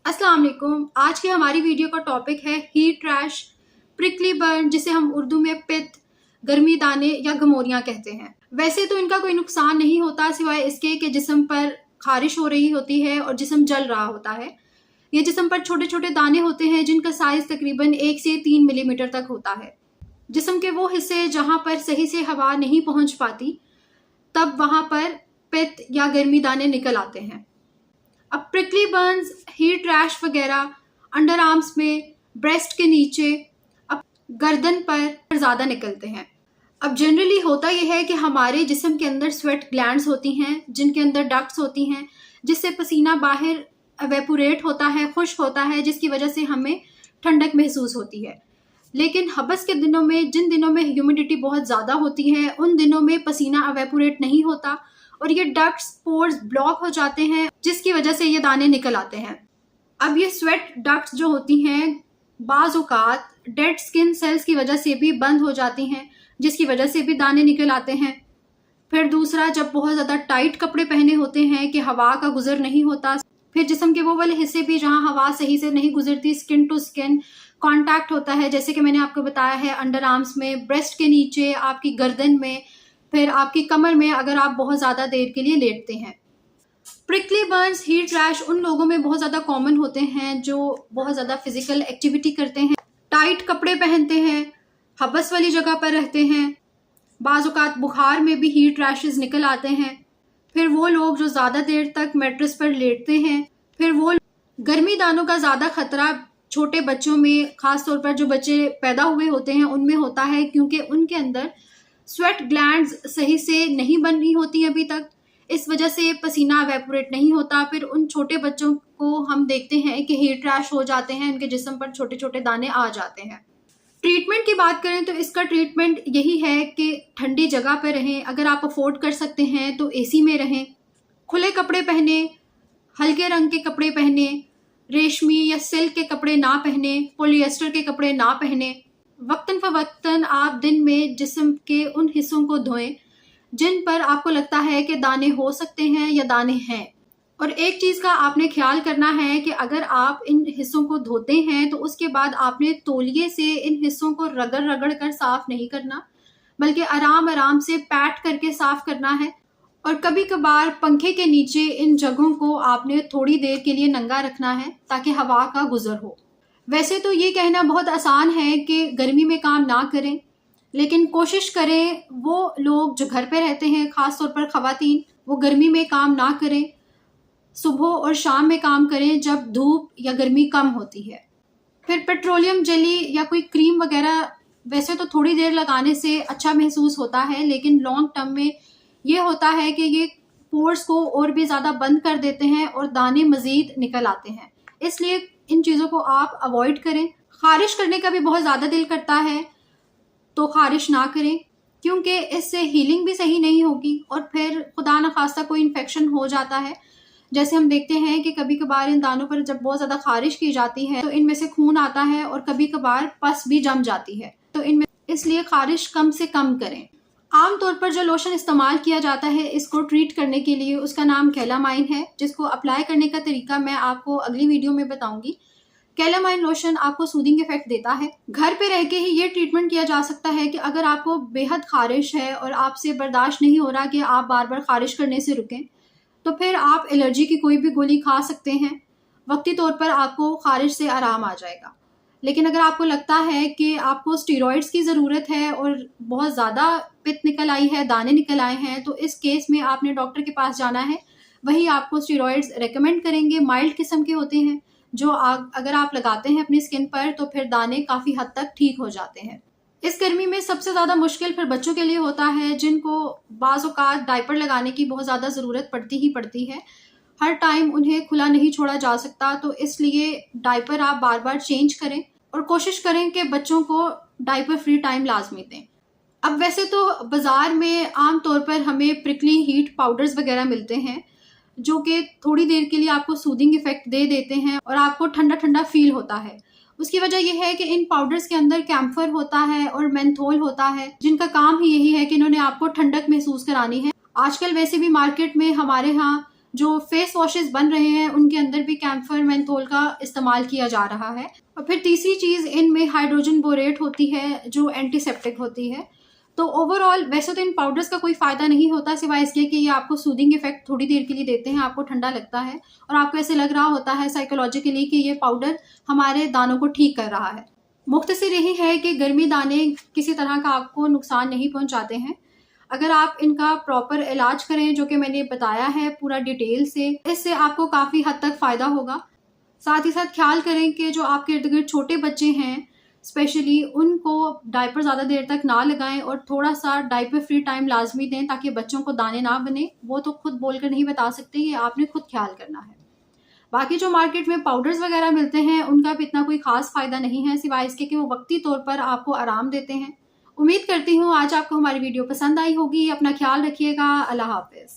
अस्सलाम वालेकुम। आज की हमारी वीडियो का टॉपिक है हीट रैश, प्रिकली बर्न, जिसे हम उर्दू में पित्त, गर्मी दाने या गमोरियां कहते हैं। वैसे तो इनका कोई नुकसान नहीं होता सिवाय इसके कि जिस्म पर खारिश हो रही होती है और जिस्म जल रहा होता है। ये जिस्म पर छोटे छोटे दाने होते हैं जिनका साइज तकरीबन 1 से 3 मिलीमीटर तक होता है। जिस्म के वो हिस्से जहां पर सही से हवा नहीं पहुंच पाती, तब वहां पर पित्त या गर्मी दाने निकल आते हैं। अब प्रिकली बर्न्स, हीट रैश वगैरह अंडर आर्म्स में, ब्रेस्ट के नीचे, अब गर्दन पर ज़्यादा निकलते हैं। अब जनरली होता यह है कि हमारे जिस्म के अंदर स्वेट ग्लैंड्स होती हैं जिनके अंदर डक्ट्स होती हैं, जिससे पसीना बाहर एवेपोरेट होता है, खुश्क होता है, जिसकी वजह से हमें ठंडक महसूस होती है। लेकिन हबस के दिनों में, जिन दिनों में ह्यूमिडिटी बहुत ज़्यादा होती है, उन दिनों में पसीना एवेपोरेट नहीं होता और ये डक्ट्स, पोर्स ब्लॉक हो जाते हैं, जिसकी वजह से ये दाने निकल आते हैं। अब ये स्वेट डक्ट्स जो होती हैं बाज़ औक़ात डेड स्किन सेल्स की वजह से भी बंद हो जाती हैं, जिसकी वजह से भी दाने निकल आते हैं। फिर दूसरा, जब बहुत ज़्यादा टाइट कपड़े पहने होते हैं कि हवा का गुजर नहीं होता, फिर जिस्म के वो वाले हिस्से भी जहाँ हवा सही से नहीं गुजरती, स्किन टू स्किन कॉन्टैक्ट होता है, जैसे कि मैंने आपको बताया है अंडर आर्म्स में, ब्रेस्ट के नीचे, आपकी गर्दन में, फिर आपकी कमर में अगर आप बहुत ज़्यादा देर के लिए लेटते हैं। प्रिकली बर्न्स, हीट रैश उन लोगों में बहुत ज़्यादा कॉमन होते हैं जो बहुत ज़्यादा फिजिकल एक्टिविटी करते हैं, टाइट कपड़े पहनते हैं, हबस वाली जगह पर रहते हैं, बाज़ औक़ात बुखार में भी हीट रैशेस निकल आते हैं। फिर वो लोग जो ज़्यादा देर तक मैट्रेस पर लेटते हैं, फिर वो गर्मी दानों का ज़्यादा खतरा छोटे बच्चों में, ख़ास तौर पर जो बच्चे पैदा हुए होते हैं उनमें होता है, क्योंकि उनके अंदर स्वेट ग्लैंड्स सही से नहीं बन रही होती अभी तक, इस वजह से पसीना एवेपोरेट नहीं होता। फिर उन छोटे बच्चों को हम देखते हैं कि हीट रैश हो जाते हैं, उनके जिस्म पर छोटे छोटे दाने आ जाते हैं। ट्रीटमेंट की बात करें तो इसका ट्रीटमेंट यही है कि ठंडी जगह पर रहें, अगर आप अफोर्ड कर सकते हैं तो एसी में रहें, खुले कपड़े पहने, हल्के रंग के कपड़े पहने, रेशमी या सिल्क के कपड़े ना पहने, पॉलिएस्टर के कपड़े ना पहने। वक्तन फ़वक्तन आप दिन में जिस्म के उन हिस्सों को धोएं जिन पर आपको लगता है कि दाने हो सकते हैं या दाने हैं। और एक चीज़ का आपने ख्याल करना है कि अगर आप इन हिस्सों को धोते हैं तो उसके बाद आपने तौलिए से इन हिस्सों को रगड़ रगड़ कर साफ नहीं करना, बल्कि आराम आराम से पैट करके साफ करना है। और कभी कभार पंखे के नीचे इन जगहों को आपने थोड़ी देर के लिए नंगा रखना है ताकि हवा का गुजर हो। वैसे तो ये कहना बहुत आसान है कि गर्मी में काम ना करें, लेकिन कोशिश करें वो लोग जो घर पे रहते हैं, ख़ास तौर पर ख़वातीन, वो गर्मी में काम ना करें, सुबह और शाम में काम करें जब धूप या गर्मी कम होती है। फिर पेट्रोलियम जेली या कोई क्रीम वगैरह वैसे तो थोड़ी देर लगाने से अच्छा महसूस होता है, लेकिन लॉन्ग टर्म में ये होता है कि ये पोर्स को और भी ज़्यादा बंद कर देते हैं और दाने मज़ीद निकल आते हैं। इसलिए इन चीज़ों को आप अवॉइड करें। ख़ारिश करने का भी बहुत ज़्यादा दिल करता है तो ख़ारिश ना करें, क्योंकि इससे हीलिंग भी सही नहीं होगी और फिर खुदा न खास्ता कोई इन्फेक्शन हो जाता है। जैसे हम देखते हैं कि कभी कभार इन दानों पर जब बहुत ज़्यादा ख़ारिश की जाती है तो इनमें से खून आता है और कभी कभार पस भी जम जाती है, तो इनमें इसलिए ख़ारिश कम से कम करें। आमतौर पर जो लोशन इस्तेमाल किया जाता है इसको ट्रीट करने के लिए, उसका नाम कैलामाइन है, जिसको अप्लाई करने का तरीका मैं आपको अगली वीडियो में बताऊंगी। कैलामाइन लोशन आपको सूदिंग इफेक्ट देता है। घर पे रह के ही ये ट्रीटमेंट किया जा सकता है कि अगर आपको बेहद खारिश है और आपसे बर्दाश्त नहीं हो रहा कि आप बार बार खारिश करने से रुकें, तो फिर आप एलर्जी की कोई भी गोली खा सकते हैं, वक्ती तौर पर आपको खारिश से आराम आ जाएगा। लेकिन अगर आपको लगता है कि आपको स्टीरॉइड्स की ज़रूरत है और बहुत ज़्यादा पित्त निकल आई है, दाने निकल आए हैं, तो इस केस में आपने डॉक्टर के पास जाना है। वही आपको स्टीरॉइड्स रेकमेंड करेंगे, माइल्ड किस्म के होते हैं, जो अगर आप लगाते हैं अपनी स्किन पर तो फिर दाने काफ़ी हद तक ठीक हो जाते हैं। इस गर्मी में सबसे ज़्यादा मुश्किल फिर बच्चों के लिए होता है, जिनको बाज़ औक़ात डायपर लगाने की बहुत ज़्यादा ज़रूरत पड़ती ही पड़ती है। हर टाइम उन्हें खुला नहीं छोड़ा जा सकता, तो इसलिए डायपर आप बार बार चेंज करें और कोशिश करें कि बच्चों को डायपर फ्री टाइम लाजमी दें। अब वैसे तो बाज़ार में आम तौर पर हमें प्रिकली हीट पाउडर्स वगैरह मिलते हैं जो कि थोड़ी देर के लिए आपको सूदिंग इफेक्ट दे देते हैं और आपको ठंडा ठंडा फील होता है। उसकी वजह यह है कि इन पाउडर्स के अंदर कैम्फर होता है और मेंथोल होता है, जिनका काम ही यही है कि इन्होंने आपको ठंडक महसूस करानी है। आजकल वैसे भी मार्केट में हमारे यहाँ जो फेस वॉशेस बन रहे हैं उनके अंदर भी कैम्फर मेंथोल का इस्तेमाल किया जा रहा है। और फिर तीसरी चीज़, इनमें हाइड्रोजन बोरेट होती है जो एंटीसेप्टिक होती है। तो ओवरऑल वैसे तो इन पाउडर्स का कोई फ़ायदा नहीं होता सिवाय इसके कि ये आपको सूदिंग इफेक्ट थोड़ी देर के लिए देते हैं, आपको ठंडा लगता है और आपको ऐसे लग रहा होता है साइकोलॉजिकली कि ये पाउडर हमारे दानों को ठीक कर रहा है। मुख्तसर यही है कि गर्मी दाने किसी तरह का आपको नुकसान नहीं पहुंचाते हैं अगर आप इनका प्रॉपर इलाज करें, जो कि मैंने बताया है पूरा डिटेल से। इससे आपको काफ़ी हद तक फ़ायदा होगा। साथ ही साथ ख्याल करें कि जो आपके इर्द गिर्द छोटे बच्चे हैं स्पेशली, उनको डायपर ज़्यादा देर तक ना लगाएं और थोड़ा सा डायपर फ्री टाइम लाजमी दें ताकि बच्चों को दाने ना बने। वो तो खुद बोलकर नहीं बता सकते, ये आपने खुद ख्याल करना है। बाकी जो मार्केट में पाउडर्स वगैरह मिलते हैं उनका भी इतना कोई खास फ़ायदा नहीं है सिवाय इसके कि वो वक्ती तौर पर आपको आराम देते हैं। उम्मीद करती हूँ आज आपको हमारी वीडियो पसंद आई होगी। अपना ख्याल रखिएगा। अल्लाह हाफ़िज़।